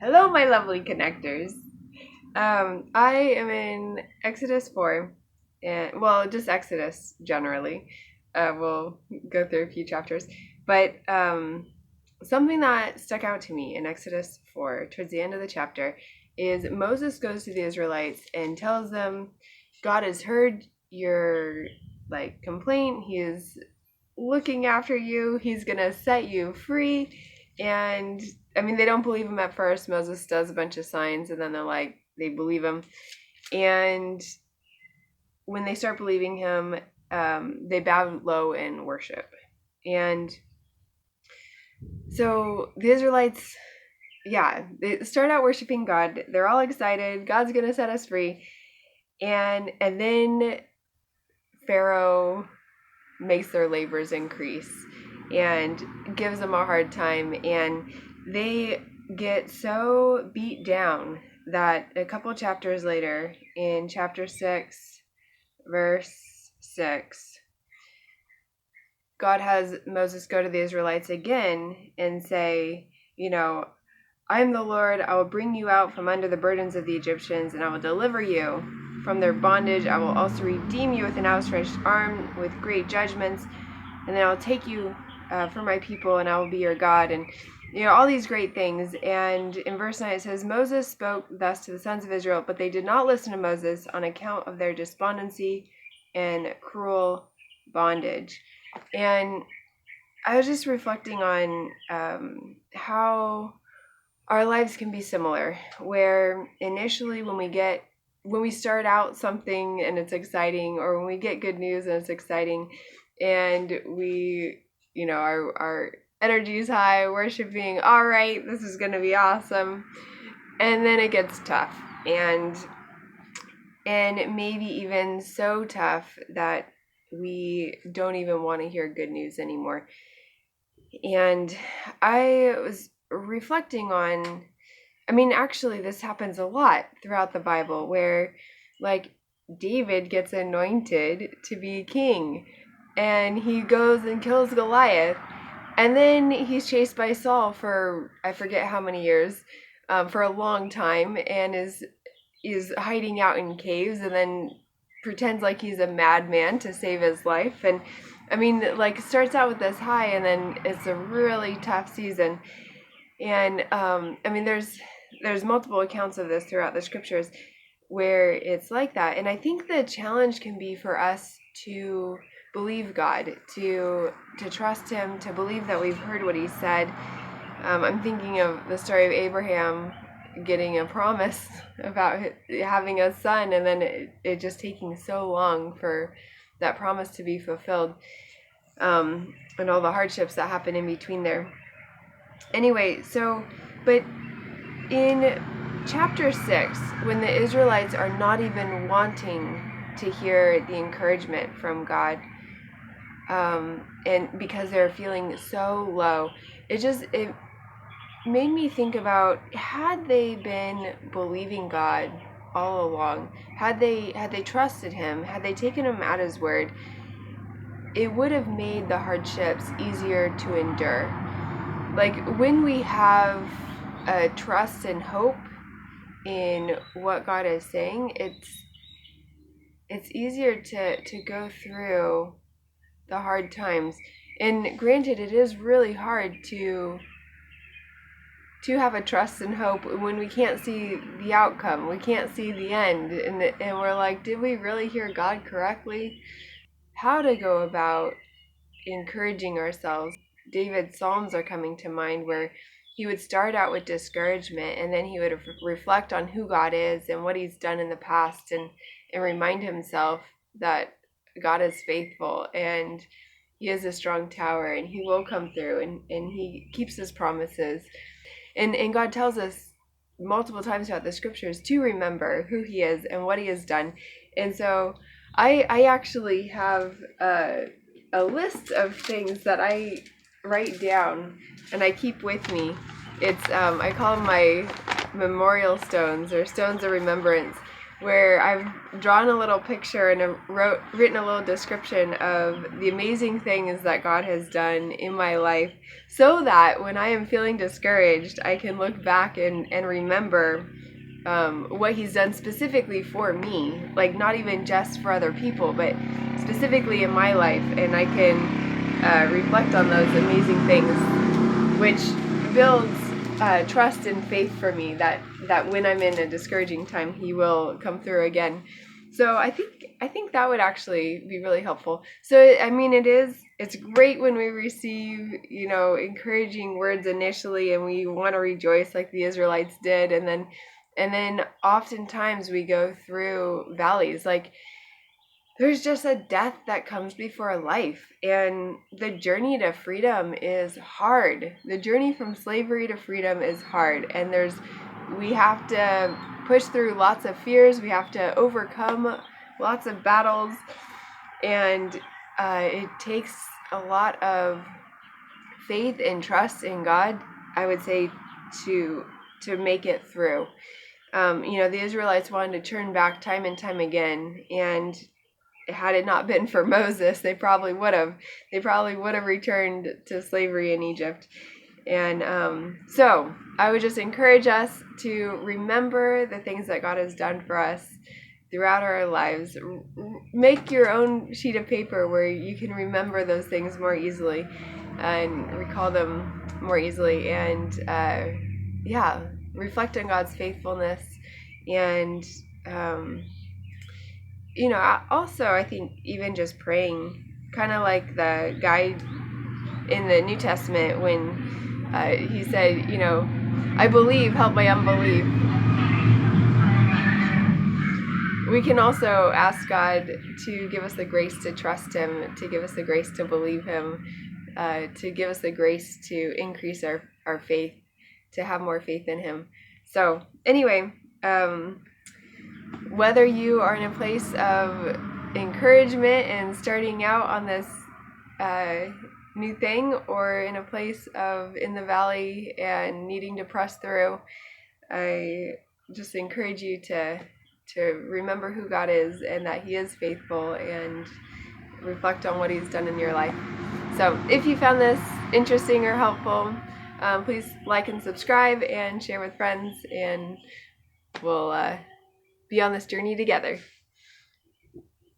Hello, my lovely connectors. I am in Exodus 4, and just Exodus generally. We'll go through a few chapters, but something that stuck out to me in Exodus 4, towards the end of the chapter, is Moses goes to the Israelites and tells them, God has heard your complaint. He is looking after you. He's gonna set you free. And they don't believe him at first. Moses does a bunch of signs, and then they believe him. And when they start believing him, they bow low in worship. And so the Israelites, they start out worshiping God. They're all excited. God's gonna set us free. And then Pharaoh makes their labors increase and gives them a hard time, and they get so beat down that a couple chapters later, in chapter 6 verse 6, God has Moses go to the Israelites again and say, I am the Lord. I will bring you out from under the burdens of the Egyptians, and I will deliver you from their bondage. I will also redeem you with an outstretched arm, with great judgments, and then I'll take you for my people, and I will be your God, and all these great things. And in verse 9 it says, Moses spoke thus to the sons of Israel, but they did not listen to Moses on account of their despondency and cruel bondage. And I was just reflecting on how our lives can be similar, where initially when we start out something and it's exciting, or when we get good news and it's exciting, and we, our energy is high, worshiping, all right, this is going to be awesome. And then it gets tough, and maybe even so tough that we don't even want to hear good news anymore. And I was reflecting on, actually this happens a lot throughout the Bible, where David gets anointed to be king, and he goes and kills Goliath, and then he's chased by Saul for I forget how many years, for a long time, and is hiding out in caves, and then pretends like he's a madman to save his life. And starts out with this high, and then it's a really tough season. And there's multiple accounts of this throughout the scriptures where it's like that. And I think the challenge can be for us to believe God, to trust him, to believe that we've heard what he said. I'm thinking of the story of Abraham getting a promise about having a son, and then it just taking so long for that promise to be fulfilled, and all the hardships that happen in between there. Anyway, but in chapter 6, when the Israelites are not even wanting to hear the encouragement from God, and because they're feeling so low, it made me think about, had they been believing God all along, had they trusted him, had they taken him at his word, it would have made the hardships easier to endure. When we have a trust and hope in what God is saying, it's easier to go through the hard times. And granted, it is really hard to have a trust and hope when we can't see the outcome, we can't see the end, and we're like, did we really hear God correctly? How to go about encouraging ourselves. David's Psalms are coming to mind, where he would start out with discouragement, and then he would reflect on who God is and what he's done in the past, and remind himself that God is faithful, and he is a strong tower, and he will come through, and he keeps his promises. And God tells us multiple times throughout the scriptures to remember who he is and what he has done. And so I actually have a list of things that I write down and I keep with me. It's I call them my memorial stones, or stones of remembrance, where I've drawn a little picture and written a little description of the amazing things that God has done in my life, so that when I am feeling discouraged, I can look back and remember what He's done specifically for me, like not even just for other people, but specifically in my life, and I can reflect on those amazing things, which builds trust and faith for me that when I'm in a discouraging time, He will come through again. So I think that would actually be really helpful. So I mean, it's great when we receive, encouraging words initially, and we want to rejoice like the Israelites did, and then oftentimes we go through valleys. Like, there's just a death that comes before life, and the journey to freedom is hard. The journey from slavery to freedom is hard, and we have to push through lots of fears. We have to overcome lots of battles, and it takes a lot of faith and trust in God, I would say, to make it through. The Israelites wanted to turn back time and time again, and had it not been for Moses, they probably would have. They probably would have returned to slavery in Egypt. And so I would just encourage us to remember the things that God has done for us throughout our lives. Make your own sheet of paper where you can remember those things more easily and recall them more easily. And reflect on God's faithfulness. And also I think even just praying, kind of like the guy in the New Testament when he said, I believe, help my unbelief. We can also ask God to give us the grace to trust Him, to give us the grace to believe Him, to give us the grace to increase our faith, to have more faith in Him. So anyway, whether you are in a place of encouragement and starting out on this new thing, or in a place of in the valley and needing to press through, I just encourage you to remember who God is and that He is faithful, and reflect on what He's done in your life. So if you found this interesting or helpful, please like and subscribe and share with friends, and we'll be on this journey together.